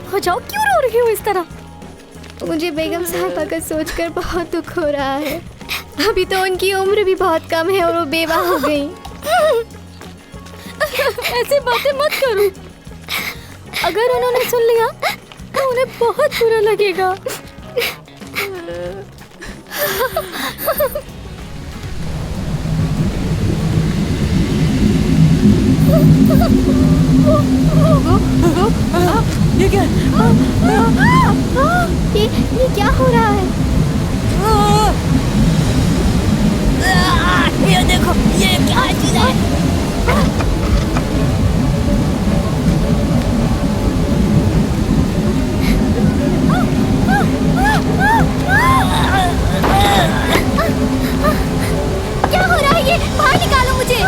हो जाओ, क्यों रो रही हो इस तरह? मुझे बेगम साहिबा का सोचकर बहुत दुख हो रहा है। अभी तो उनकी उम्र भी बहुत कम है और वो बेवा हो गई। ऐसी बातें मत करो। अगर उन्होंने सुन लिया तो उन्हें बहुत बुरा लगेगा। ये क्या ये क्या हो रहा है? ये देखो, ये क्या चीज है? क्या हो रहा है ये? बाहर निकालो मुझे।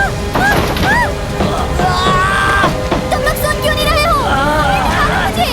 तुम लोग सुन क्यों नहीं रहे हो? बाहर निकालो मुझे।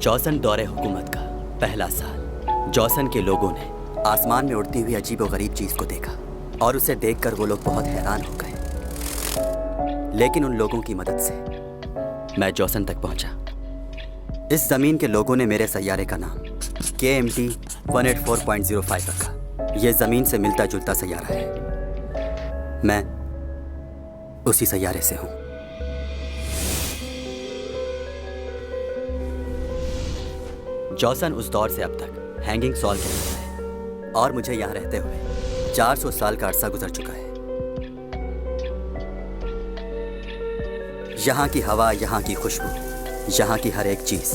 जॉसन दौरे हुकूमत का पहला साल। जॉसन के लोगों ने आसमान में उड़ती हुई अजीबोगरीब चीज को देखा और उसे देखकर वो लोग बहुत हैरान हो गए। लेकिन उन लोगों की मदद से मैं जॉसन तक पहुंचा। इस जमीन के लोगों ने मेरे सैयारे का नाम KMT 184.05 रखा। यह जमीन से मिलता जुलता सैयारा है। मैं उसी सैयारे से हूं। जॉसन उस दौर से अब तक हैंगिंग सॉल्व करता है और मुझे यहाँ रहते हुए 400 साल का अरसा गुजर चुका है। यहाँ की हवा, यहाँ की खुशबू, यहाँ की हर एक चीज,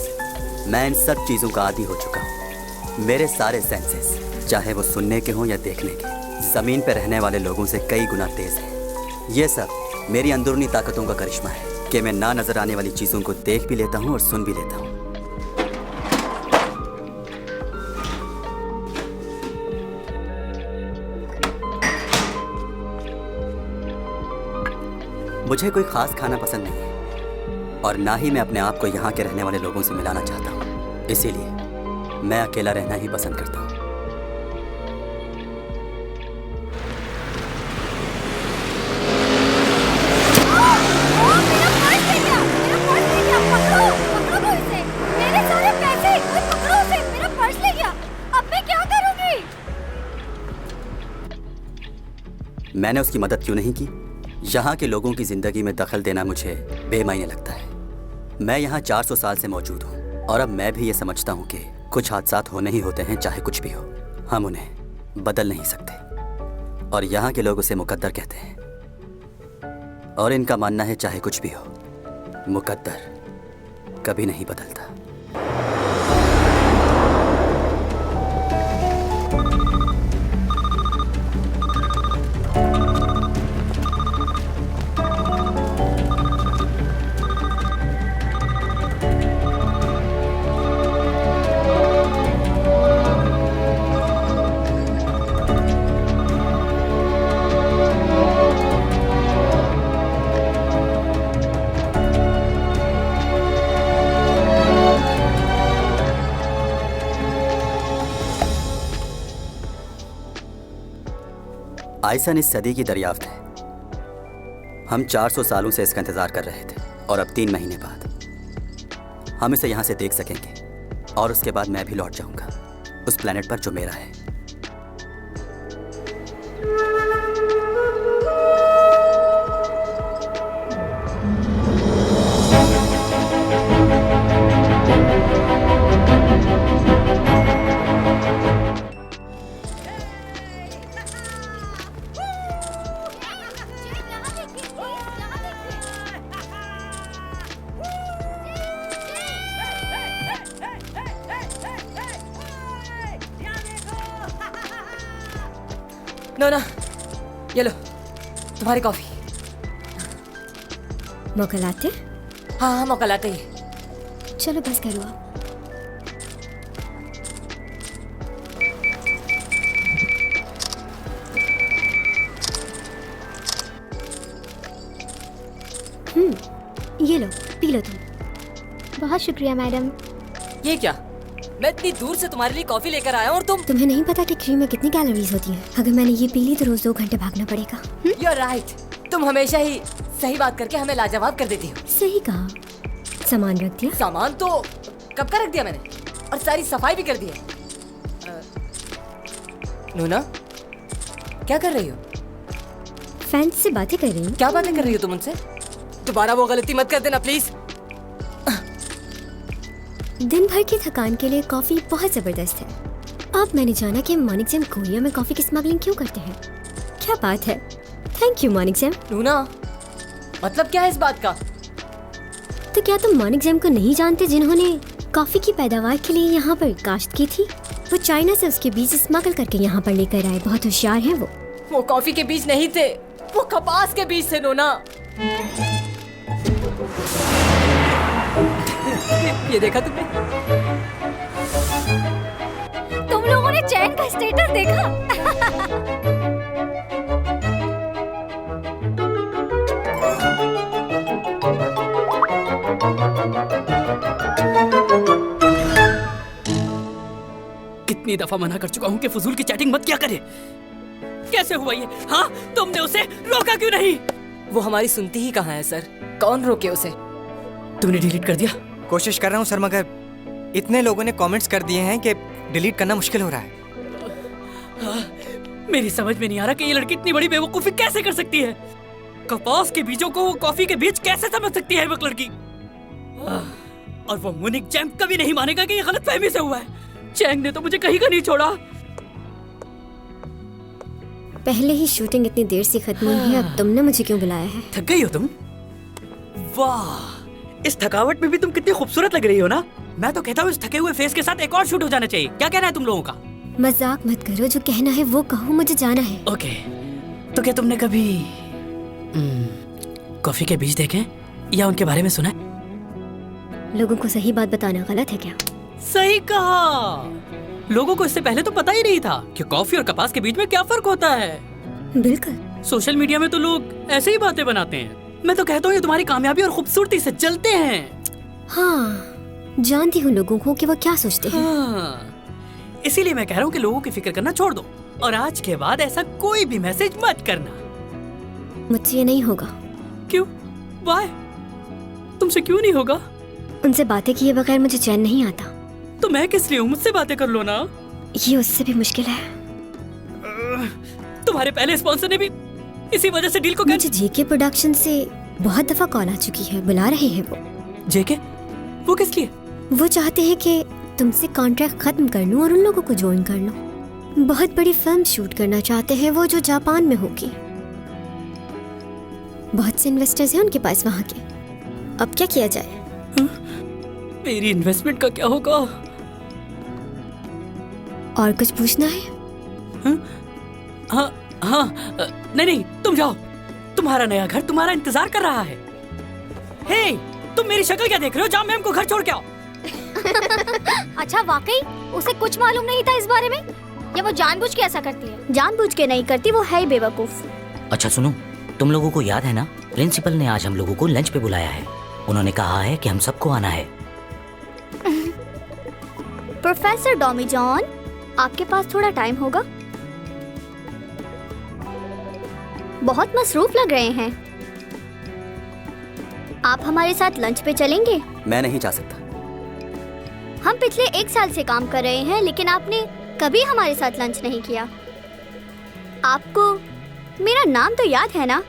मैं इन सब चीजों का आदी हो चुका हूँ। मेरे सारे सेंसेस, चाहे वो सुनने के हों या देखने के, जमीन पर रहने वाले लोगों से कई गुना तेज हैं। ये सब मेरी अंदरूनी ताकतों का करिश्मा है कि मैं ना नजर आने वाली चीजों को देख भी लेता हूँ और सुन भी लेता हूँ। मुझे कोई खास खाना पसंद नहीं है, और ना ही मैं अपने आप को यहाँ के रहने वाले लोगों से मिलाना चाहता हूँ। इसीलिए मैं अकेला रहना ही पसंद करता हूँ। मैंने उसकी मदद क्यों नहीं की? यहाँ के लोगों की जिंदगी में दखल देना मुझे बेमायने लगता है। मैं यहाँ 400 साल से मौजूद हूँ और अब मैं भी ये समझता हूँ कि कुछ हादसात होने ही होते हैं, चाहे कुछ भी हो। हम उन्हें बदल नहीं सकते और यहाँ के लोग उसे मुकद्दर कहते हैं। और इनका मानना है चाहे कुछ भी हो, मुकद्दर कभी नहीं बदलता। आइसन इस सदी की दरियाफ्त है। हम 400 सालों से इसका इंतजार कर रहे थे और अब 3 महीने बाद हम इसे यहाँ से देख सकेंगे और उसके बाद मैं भी लौट जाऊंगा उस प्लेनेट पर जो मेरा है। नोना, ये लो तुम्हारी कॉफी। मौका लाते? हाँ मौका लाते ही। चलो बस करो आप। ये लो, पी लो तुम। बहुत शुक्रिया मैडम। ये क्या? मैं इतनी दूर से तुम्हारे लिए कॉफी लेकर आया हूँ और तुम्हें नहीं पता कि क्रीम में कितनी कैलोरीज होती हैं? अगर मैंने ये पी ली तो रोज 2 घंटे भागना पड़ेगा। You're right. तुम हमेशा ही सही बात करके हमें लाजवाब कर देती हो। सही कहा। सामान रख दिया? सामान तो कब का रख दिया मैंने और सारी सफाई भी कर दी है। नूना, क्या कर रही हो? फैन से बातें कर रही हूँ। क्या बातें कर रही हो तुम उनसे? दोबारा वो गलती मत कर देना प्लीज। दिन भर की थकान के लिए कॉफी बहुत जबरदस्त है। अब मैंने जाना कि मानिक जैम कोरिया में कॉफी की स्मगलिंग क्यों करते हैं। क्या बात है। थैंक यू मानिक जैम। नूना, मतलब क्या है इस बात का? तो क्या तुम मानिक जैम को नहीं जानते जिन्होंने कॉफी की पैदावार के लिए यहाँ पर काश्त की थी? वो चाइना से उसके बीज स्मगल करके यहाँ पर लेकर आए। बहुत होशियार है वो कॉफी के बीज नहीं थे, वो कपास के बीज थे नूना। ये देखा तुमने? तुम लोगों ने चैन का स्टेटस देखा? कितनी दफा मना कर चुका हूँ कि फजूल की चैटिंग मत किया करे। कैसे हुआ ये? हाँ, तुमने उसे रोका क्यों नहीं? वो हमारी सुनती ही कहाँ है सर, कौन रोके उसे? तूने डिलीट कर दिया? कोशिश कर रहा हूँ सर, मगर इतने लोगों ने कमेंट्स कर दिए हैं कि डिलीट करना मुश्किल हो रहा है। मेरी समझ में नहीं आ रहा कि ये लड़की इतनी बड़ी बेवकूफी कैसे कर सकती है। कपास के बीजों को वो कॉफी के बीज कैसे समझ सकती है वो लड़की। और वो मुनिक जैम कभी नहीं मानेगा कि ये गलतफहमी से हुआ है। चैंग ने तो मुझे कहीं का नहीं छोड़ा। पहले ही शूटिंग इतनी देर से खत्म हुई है, अब तुमने मुझे क्यों बुलाया है? थक गई हो तुम? वाह, इस थकावट में भी तुम कितनी खूबसूरत लग रही हो ना। मैं तो कहता हूँ इस थके हुए फेस के साथ एक और शूट हो जाना चाहिए। क्या कहना है तुम लोगों का? मजाक मत करो, जो कहना है वो कहो, मुझे जाना है। ओके, तो क्या तुमने कभी कॉफी के बीज देखे या उनके बारे में सुना है? लोगों को सही बात बताना गलत है क्या? सही कहा। लोगों को इससे पहले तो पता ही नहीं था कि कॉफी और कपास के बीच में क्या फर्क होता है। बिल्कुल। सोशल मीडिया में तो लोग ऐसे ही बातें बनाते हैं, मैं तो कहता हूँ ये तुम्हारी कामयाबी और खूबसूरती से जलते हैं। हाँ, जानती हूँ लोगों को कि वो क्या सोचते हैं। हाँ, इसीलिए मैं कह रहा हूँ कि लोगों की फिक्र करना छोड़ दो और आज के बाद ऐसा कोई भी मैसेज मत करना। मुझसे ये नहीं होगा। क्यों? वाई? तुमसे क्यों नहीं होगा? उनसे बातें किए बगैर मुझे चैन नहीं आता। तो मैं किस लिए हूँ? मुझसे बातें कर लो ना। ये उससे भी मुश्किल है। तुम्हारे पहले स्पॉन्सर ने भी इसी वजह से डील को मुझे जेके प्रोडक्शन से बहुत दफा कॉल आ चुकी है, बुला रहे हैं वो। जेके? वो किस लिए? वो चाहते हैं कि तुमसे कॉन्ट्रैक्ट खत्म कर लूं और उन लोगों को ज्वाइन कर लूं। बहुत बड़ी फिल्म शूट करना चाहते हैं वो, जो जापान में होगी। बहुत से इन्वेस्टर्स हैं उनके पास वहाँ के। अब क्या किया जाए? मेरी इन्वेस्टमेंट का क्या होगा? और कुछ पूछना है? हाँ हाँ, नहीं, तुम जाओ। तुम्हारा नया घर तुम्हारा इंतजार कर रहा है। हे, तुम मेरी शक्ल क्या देख रहे हो? जाओ मैम को घर छोड़ के आओ। अच्छा, वाकई उसे कुछ मालूम नहीं था इस बारे में, या वो जानबूझ के ऐसा करती है? जानबूझ के नहीं करती, वो है ही बेवकूफ। अच्छा सुनो, तुम लोगों को याद है ना, प्रिंसिपल ने आज हम लोगों को लंच पे बुलाया है। उन्होंने कहा है कि हम सबको आना है। प्रोफेसर डॉमी जॉन, आपके पास थोड़ा टाइम होगा? बहुत मसरूफ लग रहे हैं। आप हमारे साथ लंच पे चलेंगे? मैं नहीं जा सकता। हम पिछले 1 साल से काम कर रहे हैं, लेकिन आपने कभी हमारे साथ लंच नहीं किया। आपको मेरा नाम तो याद है ना?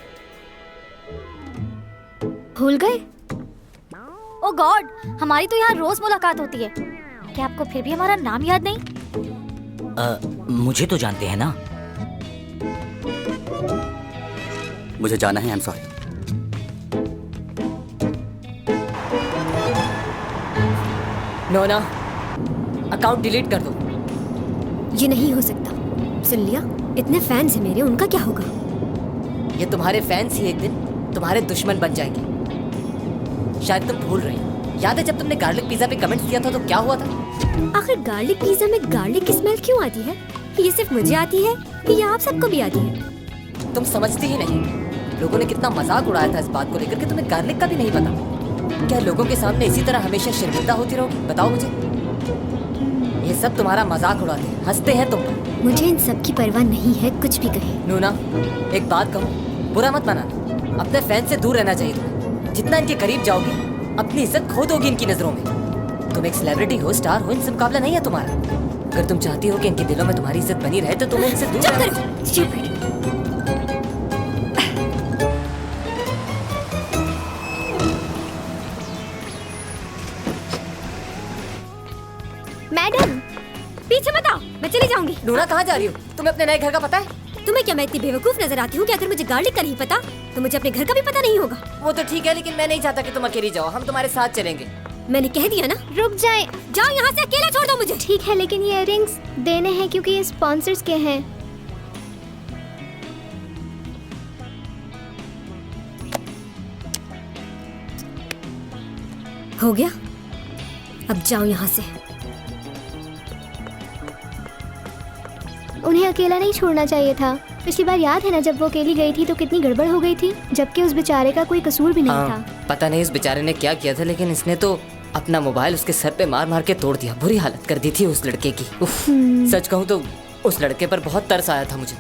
भूल गए? ओ गॉड, हमारी तो यहाँ रोज मुलाकात होती है। क्या आपको फिर भी हमारा नाम याद नहीं? मुझे तो जानते हैं ना। मुझे जाना है, आई एम सॉरी। नोना, अकाउंट डिलीट कर दो। ये नहीं हो सकता। सुन लिया, इतने फैंस हैं मेरे, उनका क्या होगा? ये तुम्हारे फैंस ही एक दिन तुम्हारे दुश्मन बन जाएंगे। शायद तुम भूल रही हो। याद है जब तुमने गार्लिक पिज्जा पे कमेंट किया था तो क्या हुआ था? आखिर गार्लिक पिज्जा में गार्लिक की स्मेल क्यों आती है? ये सिर्फ मुझे आती है या आप सबको भी आती है? तुम समझती ही नहीं। लोगों ने कितना मजाक उड़ाया था इस बात को लेकर कि तुम्हें गार्लिक का भी नहीं पता। क्या लोगों के सामने इसी तरह हमेशा शर्मिंदा होती रहोगी? बताओ मुझे। ये सब तुम्हारा मजाक उड़ाते हैं, हंसते हैं तुम पर। मुझे इन सब की परवाह नहीं है, कुछ भी कहे। नूना, एक बात कहूँ, बुरा मत मानना। अपने फैन से दूर रहना चाहिए तुम्हें। जितना इनके करीब जाओगी, अपनी इज्जत खो दोगी इनकी नजरों में। तुम एक सेलिब्रिटी हो, स्टार हो, इनसे मुकाबला नहीं है तुम्हारा। अगर तुम चाहती हो कि इनके दिलों में तुम्हारी इज्जत बनी रहे तो तुम इनसे दूर रहो। मैडम, पीछे मत आओ, मैं चली जाऊंगी। नूना, कहाँ जा रही हो? तुम्हें अपने नए घर का पता है? तुम्हें क्या मैं इतनी बेवकूफ नजर आती हूँ कि अगर मुझे गार्लिक का नहीं पता तो मुझे अपने घर का भी पता नहीं होगा? वो तो ठीक है, लेकिन मैं नहीं चाहता कि तुम अकेली जाओ। हम तुम्हारे साथ चलेंगे। मैंने कह दिया ना। रुक जाए, जाओ यहाँ से, अकेला छोड़ दो मुझे। ठीक है, लेकिन ये इयररिंग्स देने हैं क्योंकि ये स्पॉन्सर्स के हैं। हो गया, अब जाओ यहाँ से। उन्हें अकेला नहीं छोड़ना चाहिए था। पिछली बार याद है ना, जब वो अकेली गई थी तो कितनी गड़बड़ हो गई थी, जबकि उस बेचारे का कोई कसूर भी नहीं था। पता नहीं उस बेचारे ने क्या किया था, लेकिन इसने तो अपना मोबाइल उसके सर पे मार मार के तोड़ दिया। बुरी हालत कर दी थी उस लड़के की। उफ, सच कहूँ तो उस लड़के पर बहुत तरस आया था मुझे।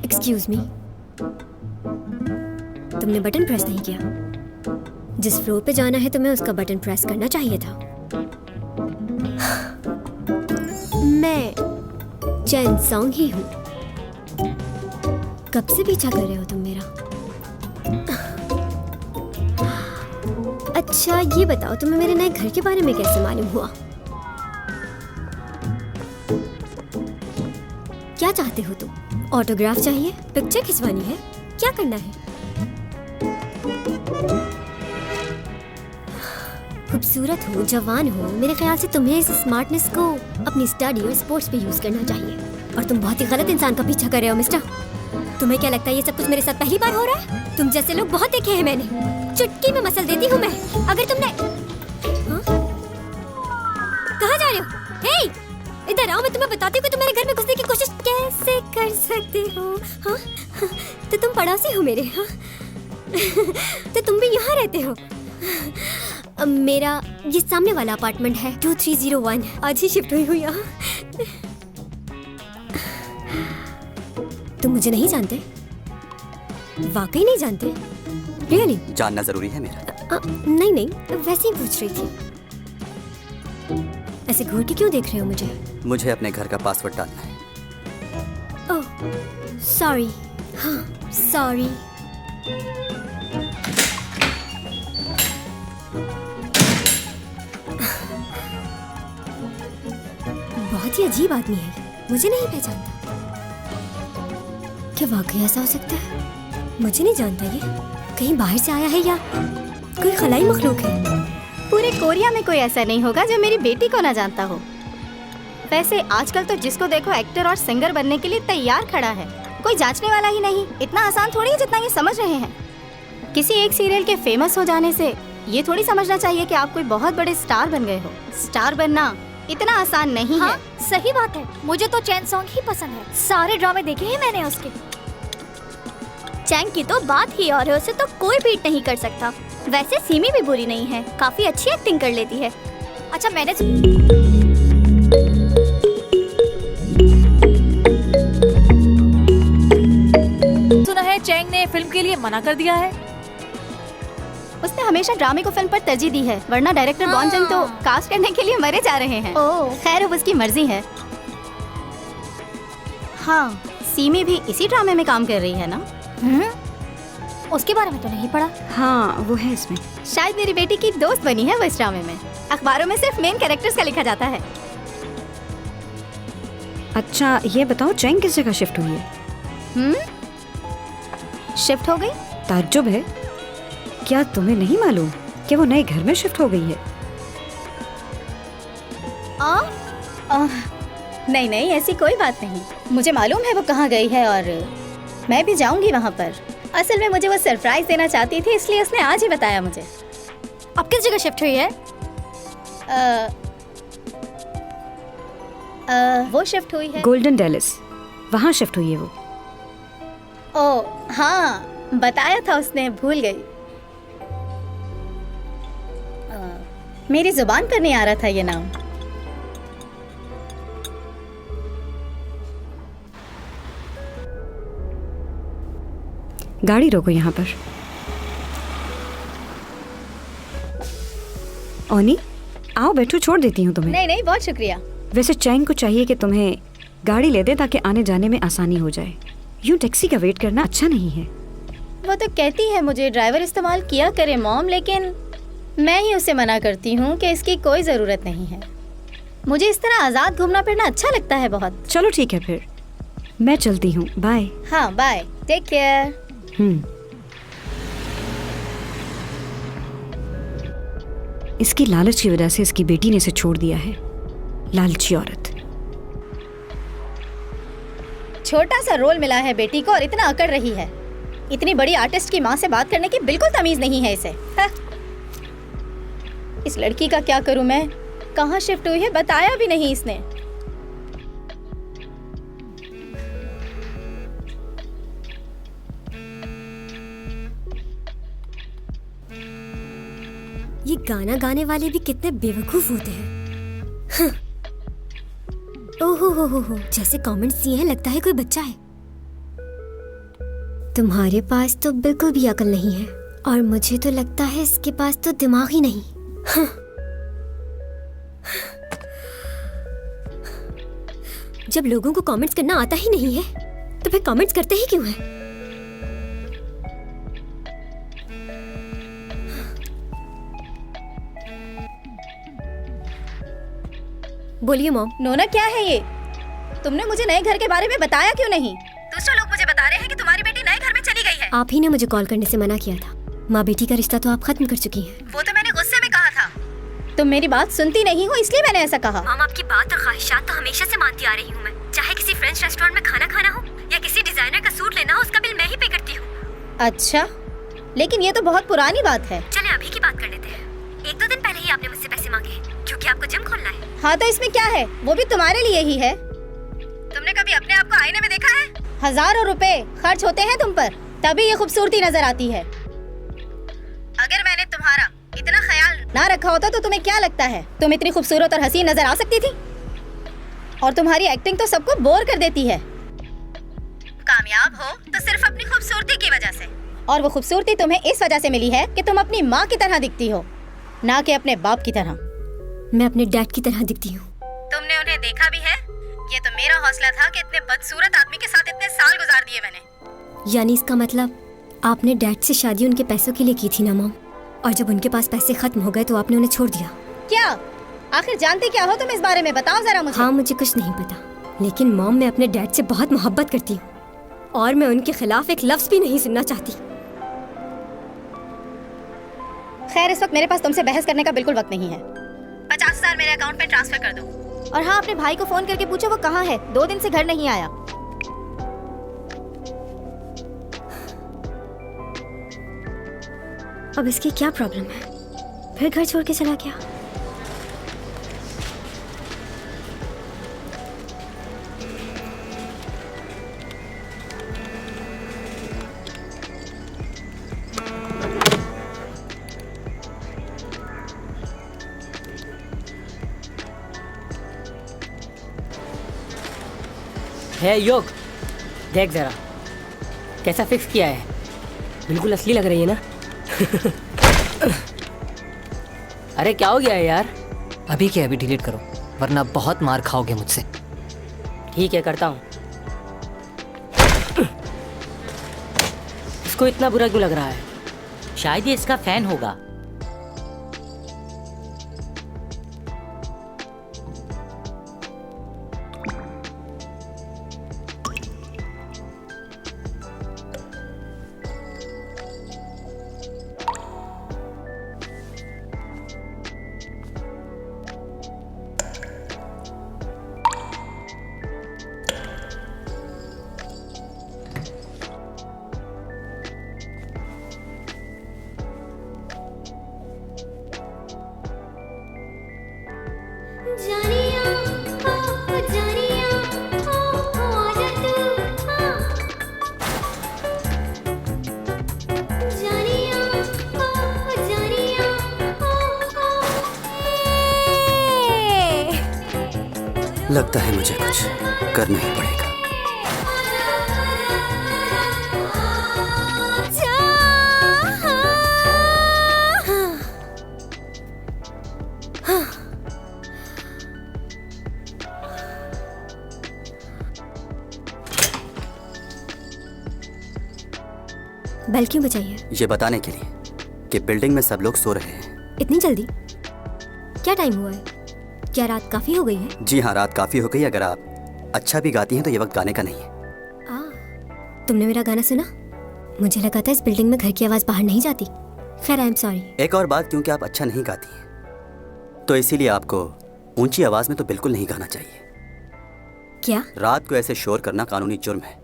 एक्सक्यूज मी, तुमने बटन प्रेस नहीं किया। जिस फ्लोर पे जाना है तुम्हें उसका बटन प्रेस करना चाहिए था। मैं चैन सॉन्ग ही हूँ। कब से पीछा कर रहे हो तुम मेरा? अच्छा ये बताओ, तुम्हें मेरे नए घर के बारे में कैसे मालूम हुआ? क्या चाहते हो तुम? ऑटोग्राफ चाहिए? पिक्चर खिंचवानी है? क्या करना है? खूबसूरत हो, जवान हो, मेरे ख्याल से तुम्हें इस स्मार्टनेस को अपनी स्टडी और स्पोर्ट्स पे यूज करना चाहिए। और तुम बहुत ही गलत इंसान का पीछा कर रहे हो मिस्टर। तुम्हें क्या लगता है ये सब कुछ मेरे साथ पहली बार हो रहा है? तुम जैसे लोग बहुत देखे हैं मैंने, चुटकी में मसल देती हूँ मैं। अगर तुमने हाँ? कहाँ जा रहे हो? हे, इधर आओ, मैं तुम्हें बताती हूँ कि तुम मेरे घर में घुसने की कोशिश कैसे कर सकते हो। हाँ? तो तुम पड़ोसी हो मेरे। हाँ? तो तुम भी यहाँ रहते हो? मेरा ये सामने वाला अपार्टमेंट है 2301। आज ही शिफ्ट हुई हूँ यहाँ। तुम मुझे नहीं जानते? वाकई नहीं जानते? रियली? जानना जरूरी है मेरा? नहीं नहीं, वैसे ही पूछ रही थी। ऐसे घूर के क्यों देख रहे हो मुझे? मुझे अपने घर का पासवर्ड डालना है। Oh sorry. हाँ सॉरी। बहुत ही अजीब आदमी है, मुझे नहीं पहचानता। क्या वाकई ऐसा हो सकता है? मुझे नहीं जानता ये। कहीं बाहर से आया है या कोई खलाई मखलूक है? पूरे कोरिया में कोई ऐसा नहीं होगा जो मेरी बेटी को ना जानता हो। वैसे आजकल तो जिसको देखो एक्टर और सिंगर बनने के लिए तैयार खड़ा है, कोई जांचने वाला ही नहीं। इतना आसान थोड़ी है जितना ये समझ रहे हैं। किसी एक सीरियल के फेमस हो जाने से ये थोड़ी समझना चाहिए कि आप कोई बहुत बड़े स्टार बन गए हो। स्टार बनना इतना आसान नहीं हाँ, है। सही बात है। मुझे तो चैन सॉन्ग ही पसंद है। सारे ड्रामे देखे हैं मैंने उसके। चैंग की तो बात ही और है, उसे तो कोई बीट नहीं कर सकता। वैसे सीमी भी बुरी नहीं है, काफी अच्छी एक्टिंग कर लेती है। अच्छा मैंने सुना है चैंग ने फिल्म के लिए मना कर दिया है। उसने हमेशा ड्रामे को फिल्म पर तरजीह दी है, वरना डायरेक्टर बॉन जंग तो कास्ट करने के लिए मरे जा रहे हैं। खैर अब उसकी मर्जी है। हाँ, सीमी भी इसी ड्रामे में काम कर रही है ना? उसके बारे में तो नहीं पढ़ा। हाँ वो है इसमें। शायद मेरी बेटी की दोस्त बनी है वो इस ड्रामे में। अखबारों में सिर्फ मेन कैरेक्टर्स का लिखा जाता है। अच्छा ये बताओ, चैंग किस जगह शिफ्ट हुई है? शिफ्ट हो गई? ताज्जुब है, क्या तुम्हें नहीं मालूम कि वो नए घर में शिफ्ट हो गई है? नहीं नहीं, ऐसी कोई बात नहीं। मुझे मालूम है वो कहाँ गई है और मैं भी जाऊंगी वहाँ पर। असल में मुझे वो सरप्राइज देना चाहती थी, इसलिए उसने आज ही बताया मुझे। अब किस जगह शिफ्ट हुई है? वो शिफ्ट हुई है गोल्डन डेलिस, वहाँ शिफ्ट हुई है वो। ओ हाँ, बताया था उसने, भूल गई। मेरी जुबान पर नहीं आ रहा था ये नाम। गाड़ी रोको यहाँ पर। ओनी आओ बैठो, छोड़ देती हूँ तुम्हें। नहीं नहीं, बहुत शुक्रिया। वैसे चैंग को चाहिए कि तुम्हें गाड़ी ले दे ताकि आने जाने में आसानी हो जाए। यूं टैक्सी का वेट करना अच्छा नहीं है। वो तो कहती है मुझे ड्राइवर इस्तेमाल किया करे मॉम, लेकिन मैं ही उसे मना करती हूँ कि इसकी कोई ज़रूरत नहीं है। मुझे इस तरह आज़ाद घूमना फिरना अच्छा लगता है बहुत। चलो ठीक है फिर, मैं चलती हूँ, बाय। हाँ बाय, टेक केयर। इसकी लालच की वजह से इसकी बेटी ने इसे छोड़ दिया है। लालची औरत। छोटा सा रोल मिला है बेटी को और इतना अकड़ रही है। इतनी बड़ी आर्टिस्ट की माँ से बात करने की बिल्कुल तमीज नहीं है इसे। इस लड़की का क्या करूं मैं? कहाँ शिफ्ट हुई है बताया भी नहीं इसने। ये गाना गाने वाले भी कितने बेवकूफ होते हैं। हाँ। ओहो हो, जैसे कमेंट्स दिए हैं लगता है कोई बच्चा है। तुम्हारे पास तो बिल्कुल भी अकल नहीं है और मुझे तो लगता है इसके पास तो दिमाग ही नहीं। हाँ। जब लोगों को कमेंट्स करना आता ही नहीं है तो फिर कमेंट्स करते ही क्यों हैं? बोलिए मॉम। नोना क्या है ये? तुमने मुझे नए घर के बारे में बताया क्यों नहीं? दूसरे लोग मुझे बता रहे हैं कि तुम्हारी बेटी नए घर में चली गई है। आप ही ने मुझे कॉल करने से मना किया था। माँ बेटी का रिश्ता तो आप खत्म कर चुकी हैं। वो तो मैंने गुस्से में कहा था। तुम मेरी बात सुनती नहीं हो इसलिए मैंने ऐसा कहा। मॉम, आपकी बात और ख्वाहिशात तो हमेशा से मानती आ रही हूँ मैं। चाहे किसी फ्रेंच रेस्टोरेंट में खाना खाना हो या किसी डिजाइनर का सूट लेना हो, उसका बिल मैं ही पे करती हूँ। अच्छा, लेकिन ये तो बहुत पुरानी बात है। चले अभी की बात कर लेते हैं। 1-2 दिन पहले ही आपने मुझसे पैसे मांगे क्योंकि आपको जिम खोलना है। हाँ तो इसमें क्या है, वो भी तुम्हारे लिए ही है। तुमने कभी अपने आप को आईने में देखा है? हजारों रुपए खर्च होते हैं तुम पर, तभी ये खूबसूरती नजर आती है। अगर मैंने तुम्हारा इतना ख्याल ना रखा होता तो तुम्हें क्या लगता है तुम इतनी खूबसूरत और हसीन नजर आ सकती थी? और तुम्हारी एक्टिंग तो सबको बोर कर देती है। कामयाब हो तो सिर्फ अपनी खूबसूरती की वजह से, और वो खूबसूरती तुम्हें इस वजह से मिली है कि तुम अपनी माँ की तरह दिखती हो, ना कि अपने बाप की तरह। मैं अपने डैड की तरह दिखती हूँ। तुमने उन्हें देखा भी है? ये तो मेरा हौसला था कि इतने बदसूरत आदमी के साथ इतने साल गुजार दिए मैंने। यानी इसका मतलब आपने डैड से शादी उनके पैसों के लिए की थी ना मॉम, और जब उनके पास पैसे खत्म हो गए तो आपने उन्हें छोड़ दिया। क्या आखिर जानती क्या हो तुम इस बारे में? बताओ जरा मुझे। हाँ, मुझे कुछ नहीं पता, लेकिन मॉम मैं अपने डैड से बहुत मोहब्बत करती हूँ और मैं उनके खिलाफ एक लफ्ज भी नहीं सुनना चाहती। खैर, इस वक्त मेरे पास तुमसे बहस करने का बिल्कुल वक्त नहीं है। 50,000 मेरे अकाउंट में ट्रांसफर कर दो। और हाँ, अपने भाई को फोन करके पूछो वो कहाँ है, 2 दिन से घर नहीं आया। अब इसकी क्या प्रॉब्लम है? फिर घर छोड़ के चला गया। है योग, देख जरा कैसा फिक्स किया है। बिल्कुल असली लग रही है ना? अरे क्या हो गया है यार? अभी क्या, अभी डिलीट करो वरना बहुत मार खाओगे मुझसे। ठीक है, करता हूँ। इसको इतना बुरा क्यों लग रहा है? शायद ये इसका फैन होगा। लगता है मुझे कुछ करना ही पड़ेगा। बेल क्यों बजाई है? ये बताने के लिए कि बिल्डिंग में सब लोग सो रहे हैं। इतनी जल्दी? क्या टाइम हुआ है? क्या रात काफी हो गई है? जी हाँ, रात काफी हो गई। अगर आप अच्छा भी गाती हैं तो ये वक्त गाने का नहीं है। तुमने मेरा गाना सुना? मुझे लगा था इस बिल्डिंग में घर की आवाज बाहर नहीं जाती। खैर, आई एम सॉरी। एक और बात, क्योंकि आप अच्छा नहीं गाती हैं तो इसीलिए आपको ऊंची आवाज में तो बिल्कुल नहीं गाना चाहिए। क्या? रात को ऐसे शोर करना कानूनी जुर्म है।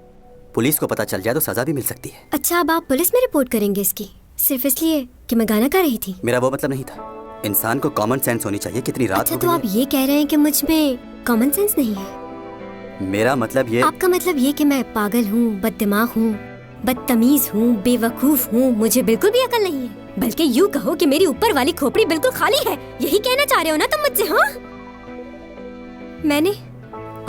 पुलिस को पता चल जाए तो सजा भी मिल सकती है। अच्छा, अब आप पुलिस में रिपोर्ट करेंगे इसकी, सिर्फ इसलिए कि मैं गाना गा रही थी? मेरा वो मतलब नहीं था। इंसान को कॉमन सेंस होनी चाहिए। कितनी रात अच्छा, हो तो गई आप ये कह रहे हैं कि मुझ में कॉमन सेंस नहीं है? है। मेरा मतलब ये। आपका मतलब ये कि मैं पागल हूँ, बददिमाग हूँ, बदतमीज हूँ, बेवकूफ हूँ, मुझे बिल्कुल भी अकल नहीं है। बल्कि यूँ कहो कि मेरी ऊपर वाली खोपड़ी बिल्कुल खाली है। यही कहना चाह रहे हो ना तुम मुझसे? हाँ, मैंने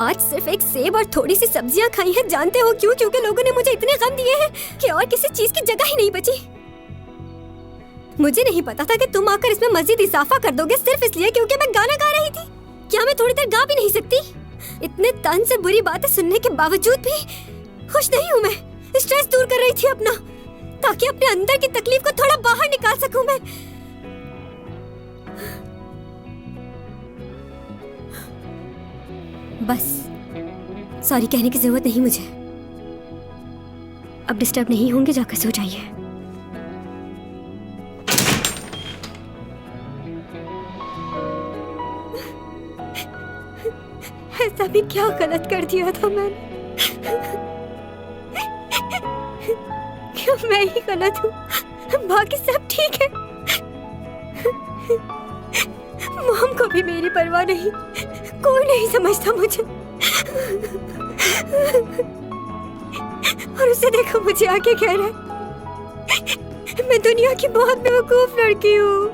आज सिर्फ एक सेब और थोड़ी सी सब्जियां खाई हैं। जानते हो क्यों? क्योंकि लोगों ने मुझे इतने गम दिए हैं कि और किसी चीज की जगह ही नहीं बची। मुझे नहीं पता था कि तुम आकर इसमें मजीद इजाफा कर दोगे सिर्फ इसलिए क्योंकि मैं गाना गा रही थी। क्या मैं थोड़ी देर गा भी नहीं सकती? इतने तन से बुरी बातें सुनने के बावजूद भी खुश नहीं हूँ मैं। स्ट्रेस दूर कर रही थी अपना, ताकि अपने अंदर की तकलीफ को थोड़ा बाहर निकाल सकूं मैं। बस सॉरी कहने की जरूरत नहीं मुझे। अब डिस्टर्ब नहीं होंगे, जाकर सो जाइए। ऐसा भी क्या गलत कर दिया था मैंने? क्यों मैं ही गलत हूँ? बाकी सब ठीक है। मॉम को भी मेरी परवाह नहीं, कोई नहीं समझता मुझे। और उसे देखो मुझे आके कह रहा है मैं दुनिया की बहुत बेवकूफ लड़की हूँ।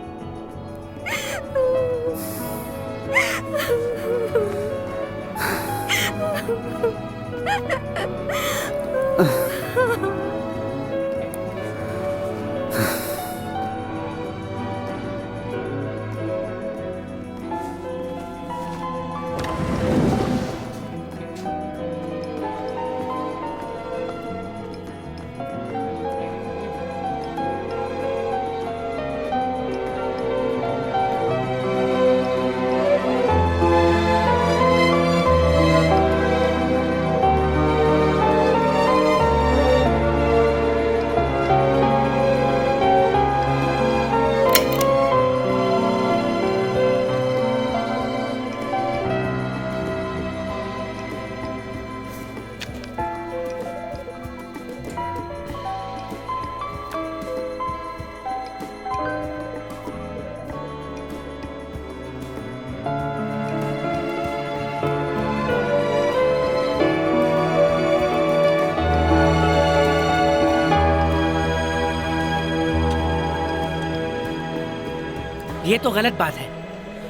ये तो गलत बात है।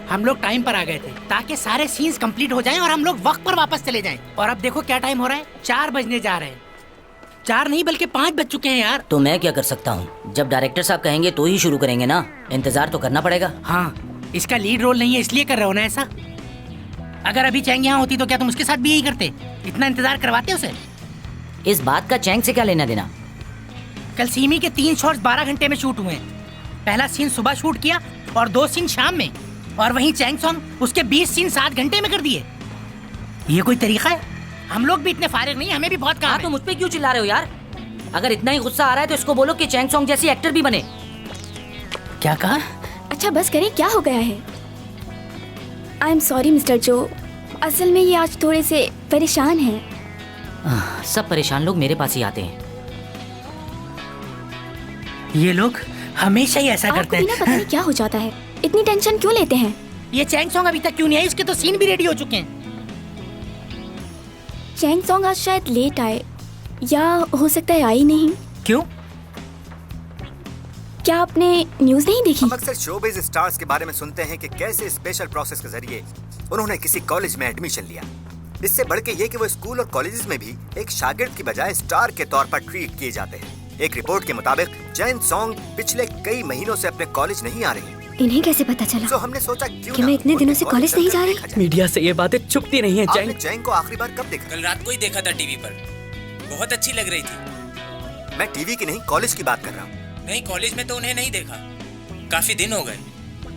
हम लोग टाइम पर आ गए थे ताकि सारे सीन्स कंप्लीट हो जाएं और हम लोग वक्त पर वापस चले जाएं। और अब देखो क्या टाइम हो रहा है, 4 बजने जा रहे हैं। 4 नहीं बल्कि 5 बज चुके हैं यार। तो मैं क्या कर सकता हूँ? जब डायरेक्टर साहब कहेंगे तो ही शुरू करेंगे ना, इंतजार तो करना पड़ेगा। हाँ, इसका लीड रोल नहीं है इसलिए कर रहे हो ना ऐसा। अगर अभी चैंग यहाँ होती तो क्या तुम उसके साथ भी यही करते? इतना इंतजार करवाते उसे? इस बात का चैंग से क्या लेना देना? कल सीमी के 3 शॉट्स 12 घंटे में शूट हुए हैं। पहला सीन सुबह शूट किया और 2 सीन शाम में, और वहीं चैंग सॉन्ग उसके 20 सीन 7 घंटे में कर दिए। ये कोई तरीका है? हम लोग भी इतने फारिग नहीं, हमें भी बहुत काम है। तो मुझ पे क्यों चिल्ला रहे हो यार? अगर इतना ही गुस्सा आ रहा है तो इसको बोलो कि चैंग सॉन्ग जैसी एक्टर भी बने। क्या कहा? अच्छा बस करें, क्या हो गया है? आई एम सॉरी मिस्टर जो, असल में ये आज थोड़े से परेशान हैं। सब परेशान लोग मेरे पास ही आते हैं। ये लोग हमेशा ही ऐसा करते हैं। आपको पता नहीं क्या हो जाता है, इतनी टेंशन क्यों लेते हैं? ये चैंग सॉन्ग अभी तक क्यों नहीं आई? इसके तो सीन भी रेडी हो चुके हैं। चैंग सॉन्ग आज शायद लेट आए, या हो सकता है आई नहीं। क्यों? क्या आपने न्यूज़ नहीं देखी? हम अक्सर शोबिज स्टार्स के बारे में सुनते हैं कि कैसे स्पेशल प्रोसेस के जरिए उन्होंने किसी कॉलेज में एडमिशन लिया। इससे बढ़ के ये कि वो स्कूल और कॉलेजेस में भी एक शागिर्द की बजाय स्टार के तौर पर ट्रीट किए जाते हैं। एक रिपोर्ट के मुताबिक चैन सॉन्ग पिछले कई महीनों से अपने कॉलेज नहीं आ रही। इन्हें कैसे पता चला? तो हमने सोचा क्यों कि मैं इतने दिनों से कॉलेज नहीं जा रही। मीडिया से ये बातें छुपती नहीं है। आपने चैंग को आखिरी बार कब देखा? कल रात को ही देखा था टीवी पर, बहुत अच्छी लग रही थी। मैं टीवी की नहीं, कॉलेज की बात कर रहा हूँ। नहीं, कॉलेज में तो उन्हें नहीं देखा, काफी दिन हो गए।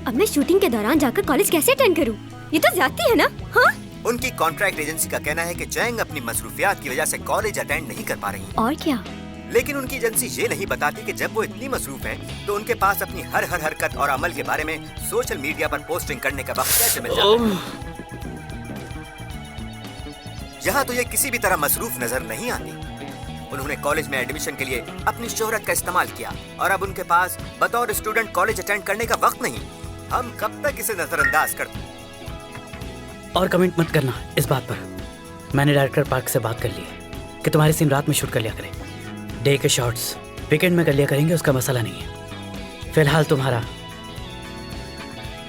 अब मैं शूटिंग के दौरान जाकर कॉलेज कैसे अटेंड करूं? ये तो ज्यादती है ना? हाँ? उनकी कॉन्ट्रैक्ट एजेंसी का कहना है कि चैंग अपनी मसरूफियात की वजह से कॉलेज अटेंड नहीं कर पा रही हैं। और क्या? लेकिन उनकी एजेंसी ये नहीं बताती कि जब वो इतनी मसरूफ हैं, तो उनके पास अपनी हर हरकत और अमल के बारे में सोशल मीडिया पर पोस्टिंग करने का वक्त कैसे मिल जाता है। यहाँ तो ये किसी भी तरह मसरूफ नजर नहीं आती। उन्होंने कॉलेज में एडमिशन के लिए अपनी शोहरत का इस्तेमाल किया और अब उनके पास बतौर स्टूडेंट कॉलेज अटेंड करने का वक्त नहीं। हम कब तक इसे नजरअंदाज करते? और कमेंट मत करना इस बात पर। मैंने डायरेक्टर पार्क से बात कर ली है कि तुम्हारे सीन रात में शूट कर लिया करें। डे के शॉट्स वीकेंड में कर लिया करेंगे, उसका मसला नहीं है। फिलहाल तुम्हारा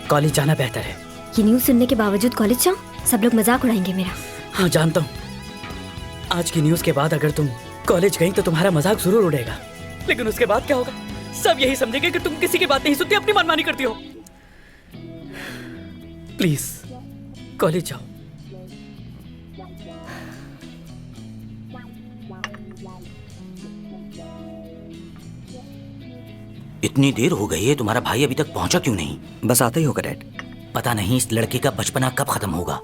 कॉलेज जाना बेहतर है। ये न्यूज़ सुनने के बावजूद कॉलेज जाऊं? सब लोग मजाक उड़ाएंगे मेरा। हाँ जानता हूँ, आज की न्यूज़ के बाद अगर तुम कॉलेज गई तो तुम्हारा मजाक जरूर उड़ेगा, लेकिन उसके बाद क्या होगा? सब यही समझेंगे कि तुम किसी की बात नहीं सुनती, अपनी मनमानी करती हो। प्लीज कॉलेज जाओ। इतनी देर हो गई है, तुम्हारा भाई अभी तक पहुंचा क्यों नहीं? बस आता ही होगा डैड। पता नहीं इस लड़के का बचपना कब खत्म होगा।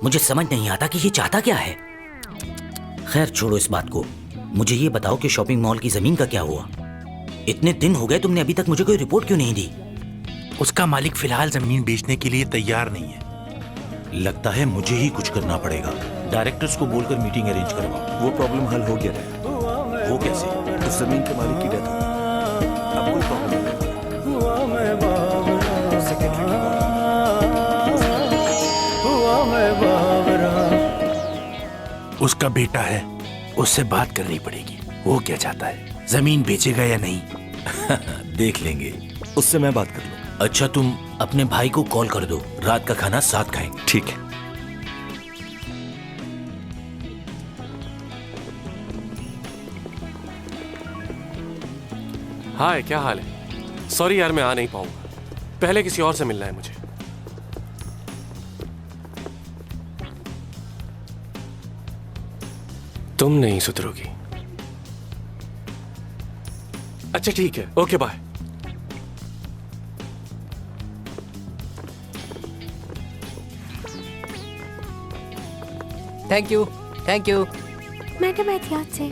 मुझे समझ नहीं आता कि ये चाहता क्या है। खैर छोड़ो इस बात को, मुझे ये बताओ कि शॉपिंग मॉल की जमीन का क्या हुआ? इतने दिन हो गए, तुमने अभी तक मुझे कोई रिपोर्ट क्यों नहीं दी? उसका मालिक फिलहाल जमीन बेचने के लिए तैयार नहीं है। लगता है मुझे ही कुछ करना पड़ेगा। डायरेक्टर्स को बोलकर मीटिंग अरेंज करवाओ। वो प्रॉब्लम हल हो गया है। वो कैसे? उस जमीन के मालिक की डेथ हो गई। अब कोई प्रॉब्लम नहीं। उसका बेटा है, उससे बात करनी पड़ेगी। वो क्या चाहता है, जमीन बेचेगा या नहीं? देख लेंगे, उससे मैं बात कर लूं। अच्छा तुम अपने भाई को कॉल कर दो, रात का खाना साथ खाएंगे। ठीक है। हाय, क्या हाल है? सॉरी यार, मैं आ नहीं पाऊंगा। पहले किसी और से मिलना है मुझे। तुम नहीं सुधरोगी। अच्छा ठीक है, okay bye. Thank you, thank you. Madam एहतियात से।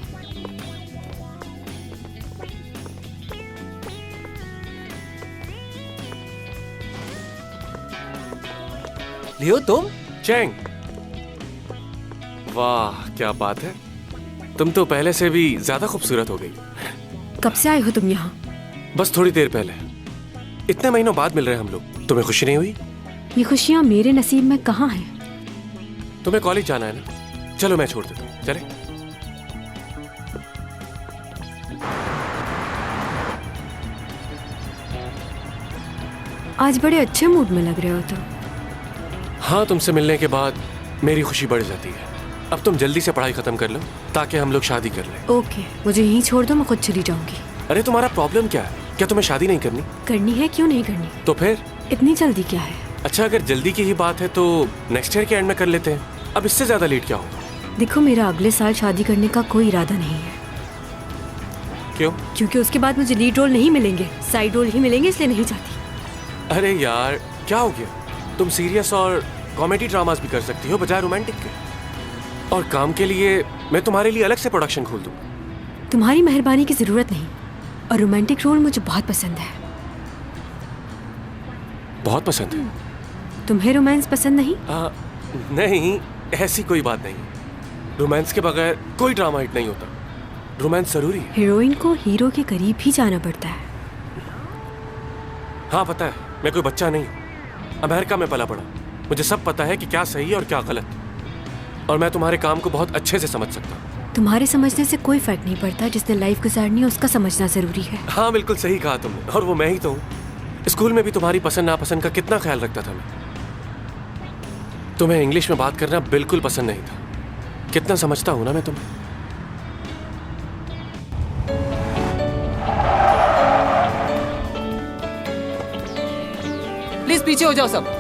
लियो तुम? चैंग, वाह क्या बात है, तुम तो पहले से भी ज्यादा खूबसूरत हो गई। कब से आए हो तुम यहाँ? बस थोड़ी देर पहले। इतने महीनों बाद मिल रहे हैं हम लोग। तुम्हें खुशी नहीं हुई? ये खुशियाँ मेरे नसीब में कहाँ हैं? तुम्हें कॉलेज जाना है ना? चलो मैं छोड़ देता हूँ, चले? आज बड़े अच्छे मूड में लग रहे हो तुम। हाँ, तुमसे मिलने के बाद मेरी खुशी बढ़ जाती है। अब तुम जल्दी से पढ़ाई खत्म कर लो ताकि हम लोग शादी कर लें। ओके, मुझे यहीं छोड़ दो, मैं खुद चली जाऊंगी। अरे तुम्हारा प्रॉब्लम क्या है? क्या तुम्हें शादी नहीं करनी? करनी है, क्यों नहीं करनी? तो फिर इतनी जल्दी क्या है? अच्छा, अगर जल्दी की ही बात है तो नेक्स्ट ईयर के एंड में कर लेते हैं। अब इससे ज्यादा लेट क्या होगा? देखो, मेरा अगले साल शादी करने का कोई इरादा नहीं है। क्यों? क्योंकि उसके बाद मुझे लीड रोल नहीं मिलेंगे, साइड रोल ही मिलेंगे, इसलिए नहीं चाहती। अरे यार क्या हो गया? तुम सीरियस और कॉमेडी ड्रामास भी कर सकती हो बजाय रोमांटिक के। और काम के लिए मैं तुम्हारे लिए अलग से प्रोडक्शन खोल दूँ। तुम्हारी मेहरबानी की जरूरत नहीं, और रोमांटिक रोल मुझे बहुत पसंद है। बहुत पसंद है? तुम्हें रोमांस पसंद नहीं? नहीं, ऐसी कोई बात नहीं। रोमांस के बगैर कोई ड्रामा हिट नहीं होता। रोमांस जरूरी है। हीरोइन को हीरो के करीब ही जाना पड़ता है। हाँ पता है, मैं कोई बच्चा नहीं हूँ। अमेरिका में पला पड़ा, मुझे सब पता है कि क्या सही है और क्या गलत। और मैं तुम्हारे काम को बहुत अच्छे से समझ सकता हूँ। तुम्हारे समझने से कोई फर्क नहीं पड़ता, जिसने लाइफ गुजारनी है उसका समझना जरूरी है। हाँ बिल्कुल सही कहा तुमने, और वो मैं ही तो हूँ। स्कूल में भी तुम्हारी पसंद नापसंद का कितना ख्याल रखता था मैं। तुम्हें इंग्लिश में बात करना बिल्कुल पसंद नहीं था। कितना समझता हूँ ना मैं तुम्हें। प्लीज पीछे हो जाओ सब।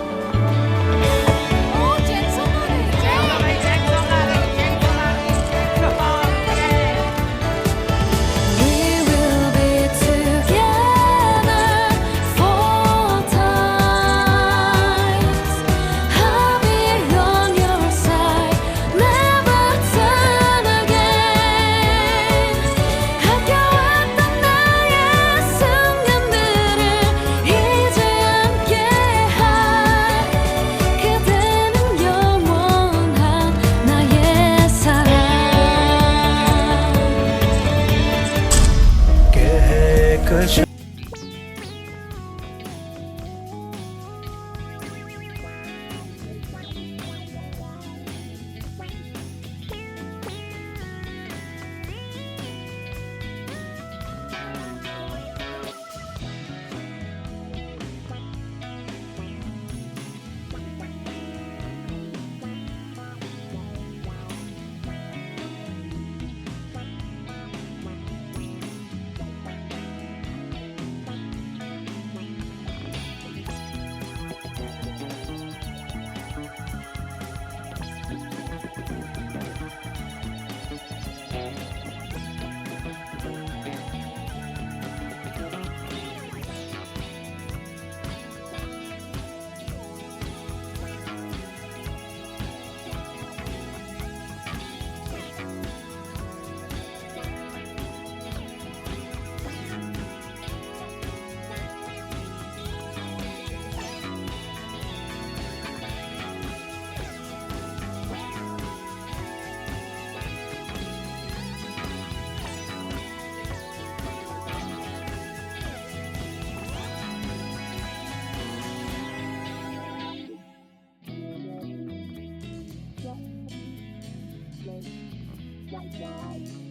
Bye.